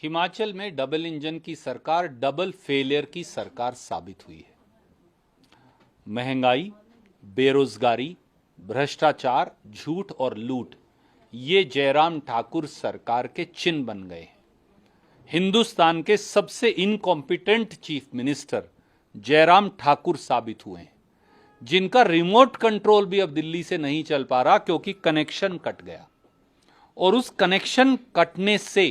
हिमाचल में double engine की सरकार डबल फेलियर की सरकार साबित हुई है। महंगाई, बेरोजगारी, भ्रष्टाचार, झूठ और लूट ये जयराम ठाकुर सरकार के चिन्ह बन गए हैं। हिंदुस्तान के सबसे incompetent chief minister Jairam Thakur साबित हुए हैं, जिनका रिमोट कंट्रोल भी अब दिल्ली से नहीं चल पा रहा क्योंकि कनेक्शन कट गया। और उस कनेक्शन कटने से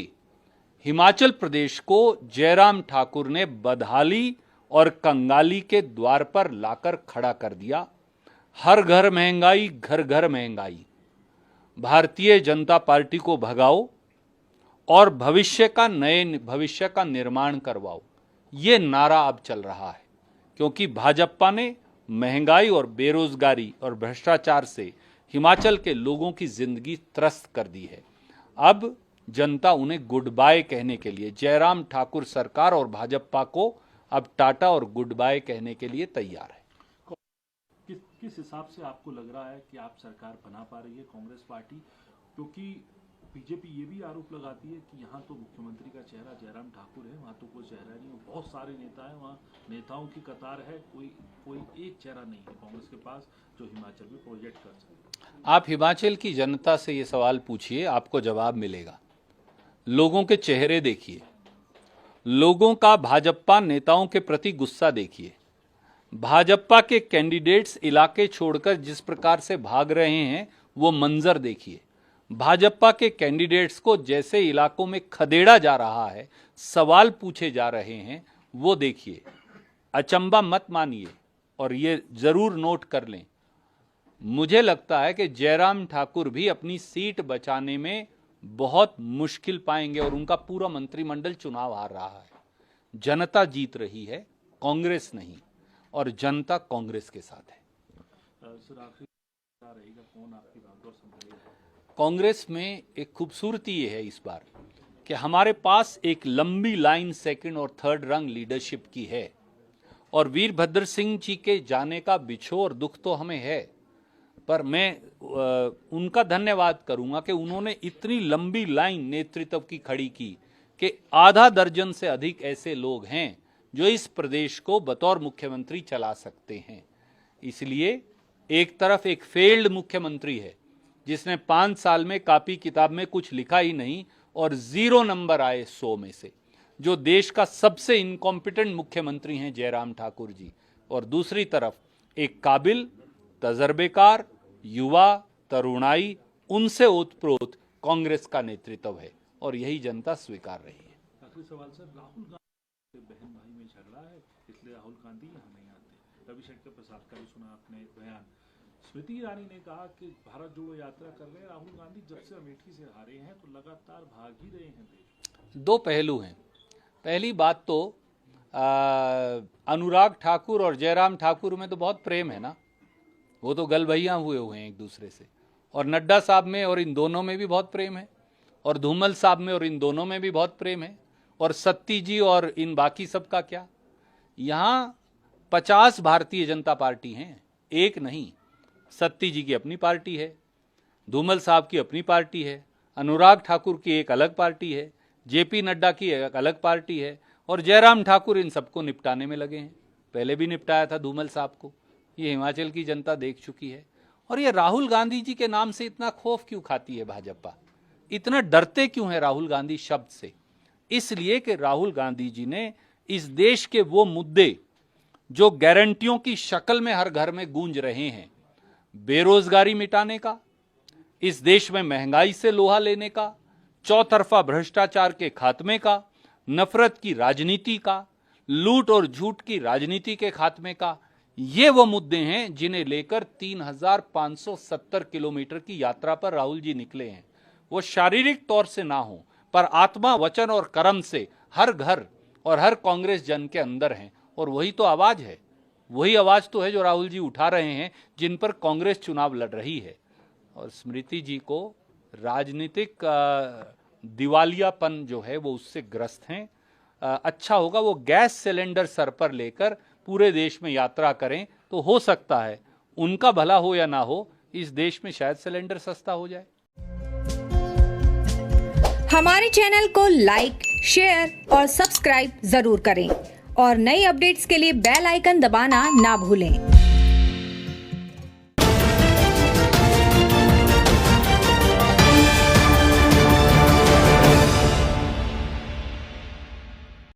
हिमाचल प्रदेश को जयराम ठाकुर ने बदहाली और कंगाली के द्वार पर लाकर खड़ा कर दिया। हर घर महंगाई, घर घर महंगाई। भारतीय जनता पार्टी को भगाओ और नए भविष्य का निर्माण करवाओ, ये नारा अब चल रहा है, क्योंकि भाजपा ने महंगाई और बेरोजगारी और भ्रष्टाचार से हिमाचल के लोगों की जिंदगी त्रस्त कर दी है। अब जनता उन्हें गुड बाय कहने के लिए, जयराम ठाकुर सरकार और भाजपा को अब टाटा और गुड बाय कहने के लिए तैयार है। किस हिसाब से आपको लग रहा है कि आप सरकार बना पा रही है कांग्रेस पार्टी? क्योंकि बीजेपी ये भी आरोप लगाती है कि यहाँ तो मुख्यमंत्री का चेहरा जयराम ठाकुर है, वहाँ तो कोई चेहरा नहीं है। बहुत सारे नेता हैं, वहाँ नेताओं की कतार है, कोई एक चेहरा नहीं है कांग्रेस के पास जो हिमाचल में प्रोजेक्ट कर सके। आप हिमाचल की जनता से ये सवाल पूछिए, आपको जवाब मिलेगा। लोगों के चेहरे देखिए, लोगों का भाजपा नेताओं के प्रति गुस्सा देखिए, भाजपा के कैंडिडेट्स इलाके छोड़कर जिस प्रकार से भाग रहे हैं वो मंजर देखिए। भाजपा के कैंडिडेट्स को जैसे इलाकों में खदेड़ा जा रहा है, सवाल पूछे जा रहे हैं, वो देखिए। अचंबा मत मानिए और ये जरूर नोट कर लें, मुझे लगता है कि जयराम ठाकुर भी अपनी सीट बचाने में बहुत मुश्किल पाएंगे और उनका पूरा मंत्रिमंडल चुनाव हार रहा है। जनता जीत रही है, कांग्रेस नहीं, और जनता कांग्रेस के साथ है। सर, आखिरी रहेगा कौन आपकी बागडोर संभालेगा? कांग्रेस में एक खूबसूरती ये है इस बार कि हमारे पास एक लंबी लाइन सेकंड और थर्ड रंग लीडरशिप की है, और वीरभद्र सिंह जी के जाने का बिछोह और दुख तो हमें है, पर मैं उनका धन्यवाद करूंगा कि उन्होंने इतनी लंबी लाइन नेतृत्व की खड़ी की कि आधा दर्जन से अधिक ऐसे लोग हैं जो इस प्रदेश को बतौर मुख्यमंत्री चला सकते हैं। इसलिए एक तरफ एक फेल्ड मुख्यमंत्री है जिसने 5 साल में कॉपी किताब में कुछ लिखा ही नहीं और 0 नंबर आए 100 में से, जो देश का सबसे इनकॉम्पिटेंट मुख्यमंत्री हैं जयराम ठाकुर जी। और दूसरी तरफ एक काबिल, तजर्बेकार, युवा, तरुणाई, उनसे ओतप्रोत कांग्रेस का नेतृत्व है, और यही जनता स्वीकार रही है। आखिरी सवाल सर, राहुल गांधी बहन भाई में झगड़ा है, इसलिए राहुल गांधी यहाँ नहीं आते। रविशंकर प्रसाद का भी सुना आपने बयान। स्मृति ईरानी ने कहा कि भारत जोड़ो यात्रा कर रहे हैं राहुल गांधी, जब से अमेठी से हारे हैं तो लगातार भाग ही रहे हैं देश। दो पहलू हैं। पहली बात तो अनुराग ठाकुर और जयराम ठाकुर में तो बहुत प्रेम है ना, वो तो गल भैया हुए हैं एक दूसरे से, और नड्डा साहब में और इन दोनों में भी बहुत प्रेम है, और धूमल साहब में और इन दोनों में भी बहुत प्रेम है, और सत्ती जी और इन बाकी सब का क्या। यहाँ 50 भारतीय जनता पार्टी हैं, एक नहीं। सत्ती जी की अपनी पार्टी है, धूमल साहब की अपनी पार्टी है, अनुराग ठाकुर की एक अलग पार्टी है, जेपी नड्डा की एक अलग पार्टी है, और जयराम ठाकुर इन सबको निपटाने में लगे हैं। पहले भी निपटाया था धूमल साहब को, ये हिमाचल की जनता देख चुकी है। और ये राहुल गांधी जी के नाम से इतना खौफ क्यों खाती है भाजपा, इतना डरते क्यों है राहुल गांधी शब्द से? इसलिए कि राहुल गांधी जी ने इस देश के वो मुद्दे जो गारंटियों की शक्ल में हर घर में गूंज रहे हैं, बेरोजगारी मिटाने का, इस देश में महंगाई से लोहा लेने का, चौतरफा भ्रष्टाचार के खात्मे का, नफरत की राजनीति का, लूट और झूठ की राजनीति के खात्मे का, ये वो मुद्दे हैं जिन्हें लेकर 3570 किलोमीटर की यात्रा पर राहुल जी निकले हैं। वो शारीरिक तौर से ना हो, पर आत्मा, वचन और कर्म से हर घर और हर कांग्रेस जन के अंदर हैं, और वही तो आवाज है, वही आवाज तो है जो राहुल जी उठा रहे हैं, जिन पर कांग्रेस चुनाव लड़ रही है। और स्मृति जी को राजनीतिक दिवालियापन जो है वो उससे ग्रस्त हैं। अच्छा होगा वो गैस सिलेंडर सर पर लेकर पूरे देश में यात्रा करें, तो हो सकता है उनका भला हो या ना हो, इस देश में शायद सिलेंडर सस्ता हो जाए। हमारे चैनल को लाइक, शेयर और सब्सक्राइब जरूर करें और नई अपडेट्स के लिए बेल आइकन दबाना ना भूलें।